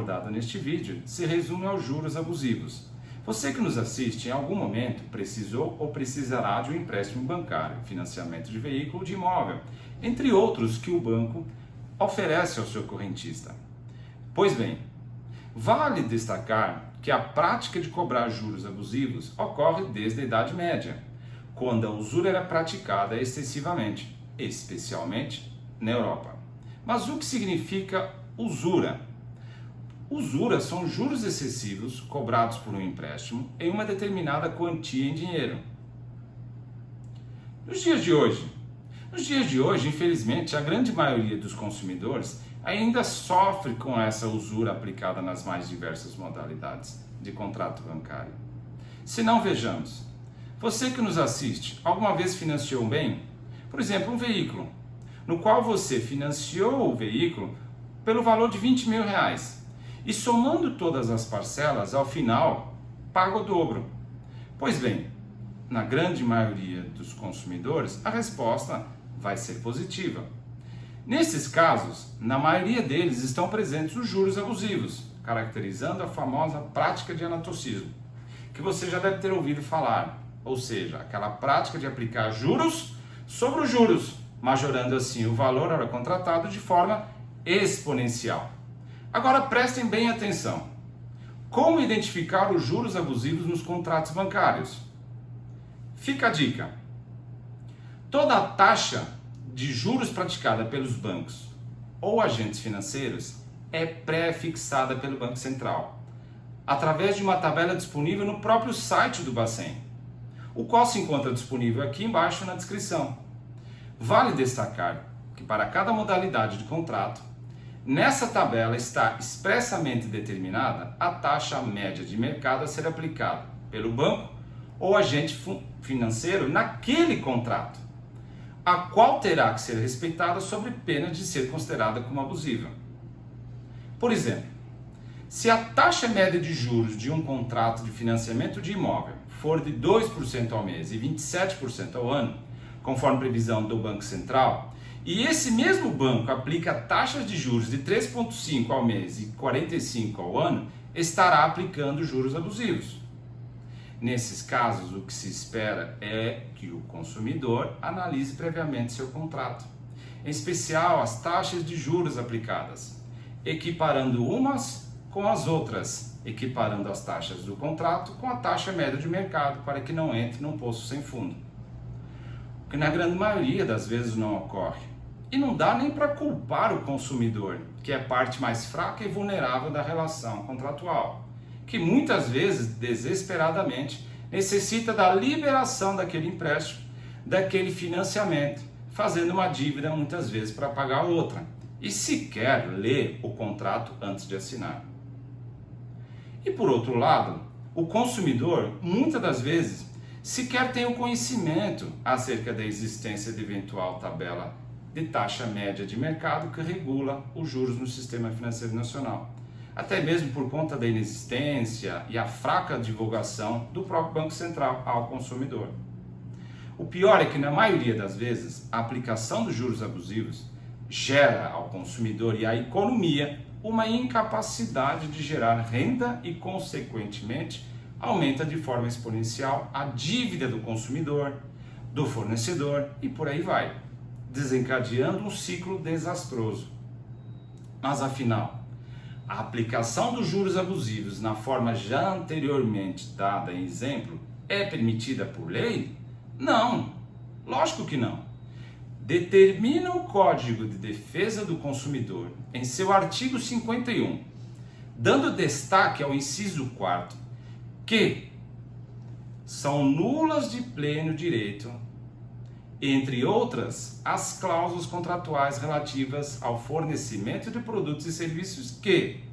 abordado neste vídeo se resume aos juros abusivos. Você que nos assiste em algum momento precisou ou precisará de um empréstimo bancário, financiamento de veículo ou de imóvel, entre outros que o banco oferece ao seu correntista. Pois bem, vale destacar que a prática de cobrar juros abusivos ocorre desde a Idade Média, quando a usura era praticada excessivamente, especialmente na Europa. Mas o que significa usura? Usura são juros excessivos cobrados por um empréstimo em uma determinada quantia em dinheiro. Nos dias de hoje, infelizmente, a grande maioria dos consumidores ainda sofre com essa usura aplicada nas mais diversas modalidades de contrato bancário. Se não, vejamos. Você que nos assiste, alguma vez financiou um bem? Por exemplo, um veículo, no qual você financiou o veículo pelo valor de R$20.000 e somando todas as parcelas, ao final, paga o dobro. Pois bem, na grande maioria dos consumidores, a resposta vai ser positiva. Nesses casos, na maioria deles estão presentes os juros abusivos, caracterizando a famosa prática de anatocismo, que você já deve ter ouvido falar, ou seja, aquela prática de aplicar juros sobre os juros, majorando assim o valor hora contratado de forma exponencial. Agora prestem bem atenção. Como identificar os juros abusivos nos contratos bancários? Fica a dica. Toda a taxa de juros praticada pelos bancos ou agentes financeiros é pré-fixada pelo Banco Central, através de uma tabela disponível no próprio site do Bacen, o qual se encontra disponível aqui embaixo na descrição. Vale destacar que para cada modalidade de contrato, nessa tabela está expressamente determinada a taxa média de mercado a ser aplicada pelo banco ou agente financeiro naquele contrato, a qual terá que ser respeitada sob pena de ser considerada como abusiva. Por exemplo, se a taxa média de juros de um contrato de financiamento de imóvel for de 2% ao mês e 27% ao ano, conforme previsão do Banco Central, e esse mesmo banco aplica taxas de juros de 3,5% ao mês e 45% ao ano, estará aplicando juros abusivos. Nesses casos, o que se espera é que o consumidor analise previamente seu contrato, em especial as taxas de juros aplicadas, equiparando umas com as outras, equiparando as taxas do contrato com a taxa média de mercado, para que não entre num poço sem fundo. O que na grande maioria das vezes não ocorre. E não dá nem para culpar o consumidor, que é a parte mais fraca e vulnerável da relação contratual, que muitas vezes, desesperadamente, necessita da liberação daquele empréstimo, daquele financiamento, fazendo uma dívida muitas vezes para pagar outra, e sequer lê o contrato antes de assinar. E por outro lado, o consumidor, muitas das vezes, sequer tem o conhecimento acerca da existência de eventual tabela de taxa média de mercado que regula os juros no sistema financeiro nacional, até mesmo por conta da inexistência e a fraca divulgação do próprio Banco Central ao consumidor. O pior é que, na maioria das vezes, a aplicação dos juros abusivos gera ao consumidor e à economia uma incapacidade de gerar renda e, consequentemente, aumenta de forma exponencial a dívida do consumidor, do fornecedor e por aí vai, desencadeando um ciclo desastroso. Mas afinal, a aplicação dos juros abusivos na forma já anteriormente dada em exemplo é permitida por lei? Não, lógico que não. Determina o Código de Defesa do Consumidor em seu artigo 51, dando destaque ao inciso 4º, que são nulas de pleno direito, entre outras, as cláusulas contratuais relativas ao fornecimento de produtos e serviços que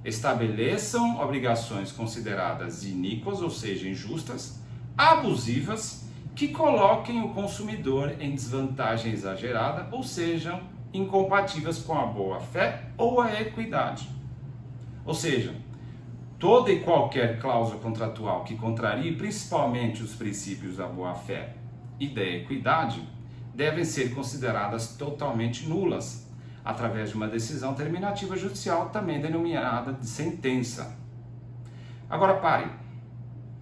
estabeleçam obrigações consideradas iníquas, ou seja, injustas, abusivas, que coloquem o consumidor em desvantagem exagerada, ou sejam incompatíveis com a boa-fé ou a equidade. Ou seja, toda e qualquer cláusula contratual que contrarie principalmente os princípios da boa-fé e da equidade devem ser consideradas totalmente nulas, através de uma decisão terminativa judicial, também denominada de sentença. Agora pare,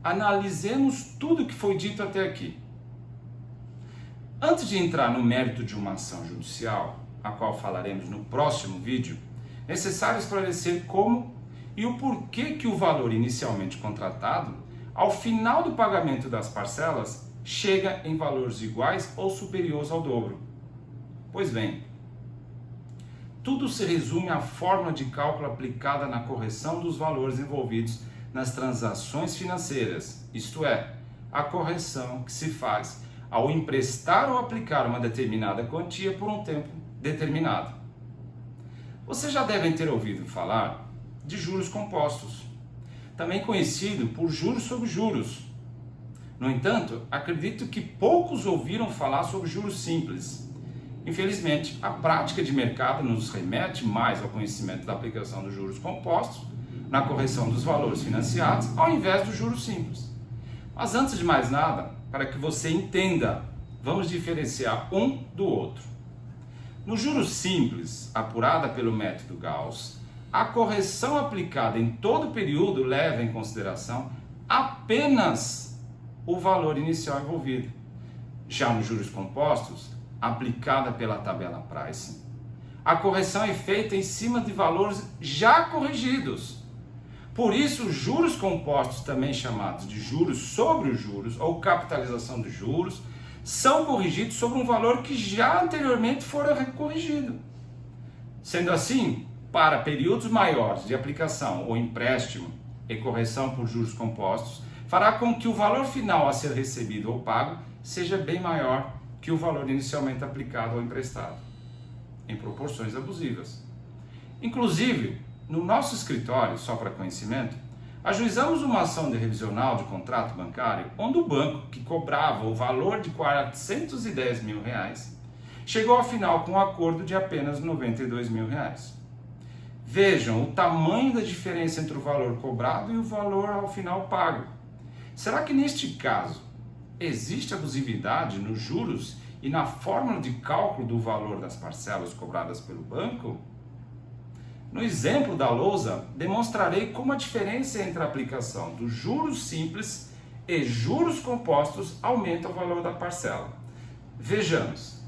analisemos tudo o que foi dito até aqui. Antes de entrar no mérito de uma ação judicial, a qual falaremos no próximo vídeo, é necessário esclarecer como e o porquê que o valor inicialmente contratado, ao final do pagamento das parcelas, chega em valores iguais ou superiores ao dobro. Pois bem, tudo se resume à fórmula de cálculo aplicada na correção dos valores envolvidos nas transações financeiras, isto é, a correção que se faz ao emprestar ou aplicar uma determinada quantia por um tempo determinado. Vocês já devem ter ouvido falar de juros compostos, também conhecido por juros sobre juros. No entanto, acredito que poucos ouviram falar sobre juros simples. Infelizmente, a prática de mercado nos remete mais ao conhecimento da aplicação dos juros compostos na correção dos valores financiados, ao invés dos juros simples. Mas antes de mais nada, para que você entenda, vamos diferenciar um do outro. No juros simples, apurada pelo método Gauss, a correção aplicada em todo o período leva em consideração apenas o valor inicial envolvido. Já nos juros compostos, aplicada pela tabela Price, a correção é feita em cima de valores já corrigidos. Por isso, os juros compostos, também chamados de juros sobre os juros ou capitalização dos juros, são corrigidos sobre um valor que já anteriormente fora corrigido. Sendo assim, para períodos maiores de aplicação ou empréstimo e correção por juros compostos, fará com que o valor final a ser recebido ou pago seja bem maior que o valor inicialmente aplicado ou emprestado, em proporções abusivas. Inclusive, no nosso escritório, só para conhecimento, ajuizamos uma ação de revisional de contrato bancário, onde o banco, que cobrava o valor de R$410 mil, chegou ao final com um acordo de apenas R$92 mil. Vejam o tamanho da diferença entre o valor cobrado e o valor ao final pago. Será que neste caso existe abusividade nos juros e na fórmula de cálculo do valor das parcelas cobradas pelo banco? No exemplo da lousa, demonstrarei como a diferença entre a aplicação dos juros simples e juros compostos aumenta o valor da parcela. Vejamos.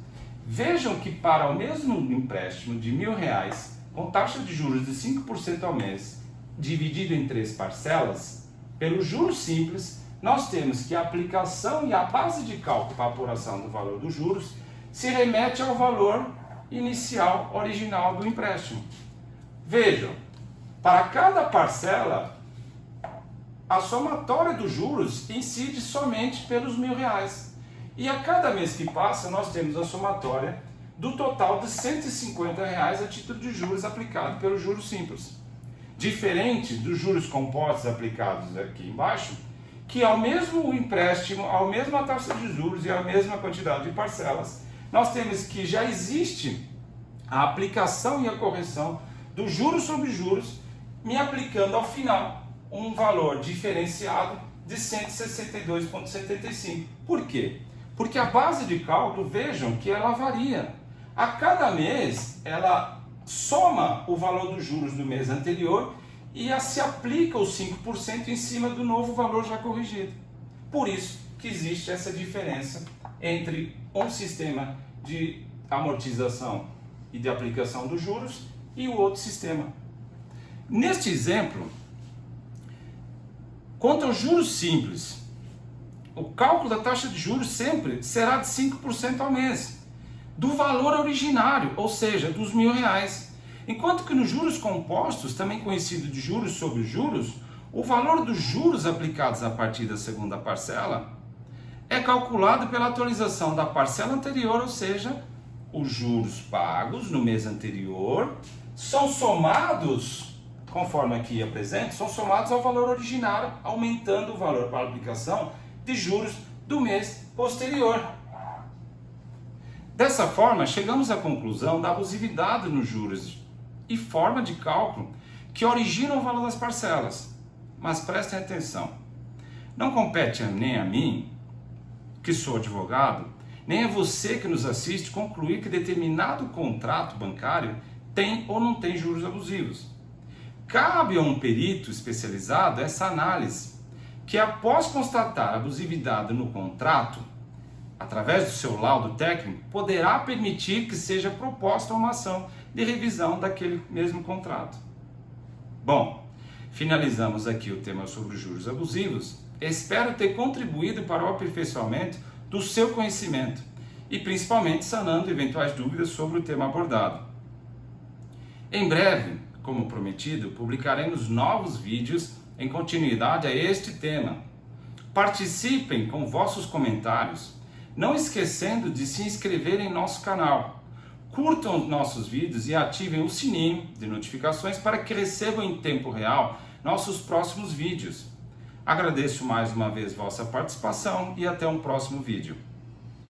Vejam que para o mesmo empréstimo de R$1.000, com taxa de juros de 5% ao mês, dividido em 3 parcelas, pelos juros simples, nós temos que a aplicação e a base de cálculo para a apuração do valor dos juros se remete ao valor inicial original do empréstimo. Vejam, para cada parcela, a somatória dos juros incide somente pelos R$1.000. E a cada mês que passa, nós temos a somatória do total de R$150 a título de juros aplicado pelos juros simples. Diferente dos juros compostos aplicados aqui embaixo, que ao mesmo empréstimo, à mesma taxa de juros e à mesma quantidade de parcelas, nós temos que já existe a aplicação e a correção dos juros sobre juros, me aplicando ao final um valor diferenciado de 162,75. Por quê? Porque a base de cálculo, vejam que ela varia. A cada mês, ela soma o valor dos juros do mês anterior e se aplica os 5% em cima do novo valor já corrigido. Por isso que existe essa diferença entre um sistema de amortização e de aplicação dos juros e o outro sistema. Neste exemplo, quanto aos juros simples, o cálculo da taxa de juros sempre será de 5% ao mês, do valor originário, ou seja, dos R$1.000. Enquanto que nos juros compostos, também conhecido de juros sobre juros, o valor dos juros aplicados a partir da segunda parcela é calculado pela atualização da parcela anterior, ou seja, os juros pagos no mês anterior são somados, conforme aqui apresento, são somados ao valor originário, aumentando o valor para a aplicação de juros do mês posterior. Dessa forma, chegamos à conclusão da abusividade nos juros e forma de cálculo que originam o valor das parcelas. Mas prestem atenção, não compete nem a mim, que sou advogado, nem é você que nos assiste concluir que determinado contrato bancário tem ou não tem juros abusivos. Cabe a um perito especializado essa análise, que após constatar abusividade no contrato, através do seu laudo técnico, poderá permitir que seja proposta uma ação de revisão daquele mesmo contrato. Bom, finalizamos aqui o tema sobre os juros abusivos. Espero ter contribuído para o aperfeiçoamento do seu conhecimento e principalmente sanando eventuais dúvidas sobre o tema abordado. Em breve, como prometido, publicaremos novos vídeos em continuidade a este tema. Participem com vossos comentários, não esquecendo de se inscrever em nosso canal. Curtam os nossos vídeos e ativem o sininho de notificações para que recebam em tempo real nossos próximos vídeos. Agradeço mais uma vez vossa participação e até um próximo vídeo.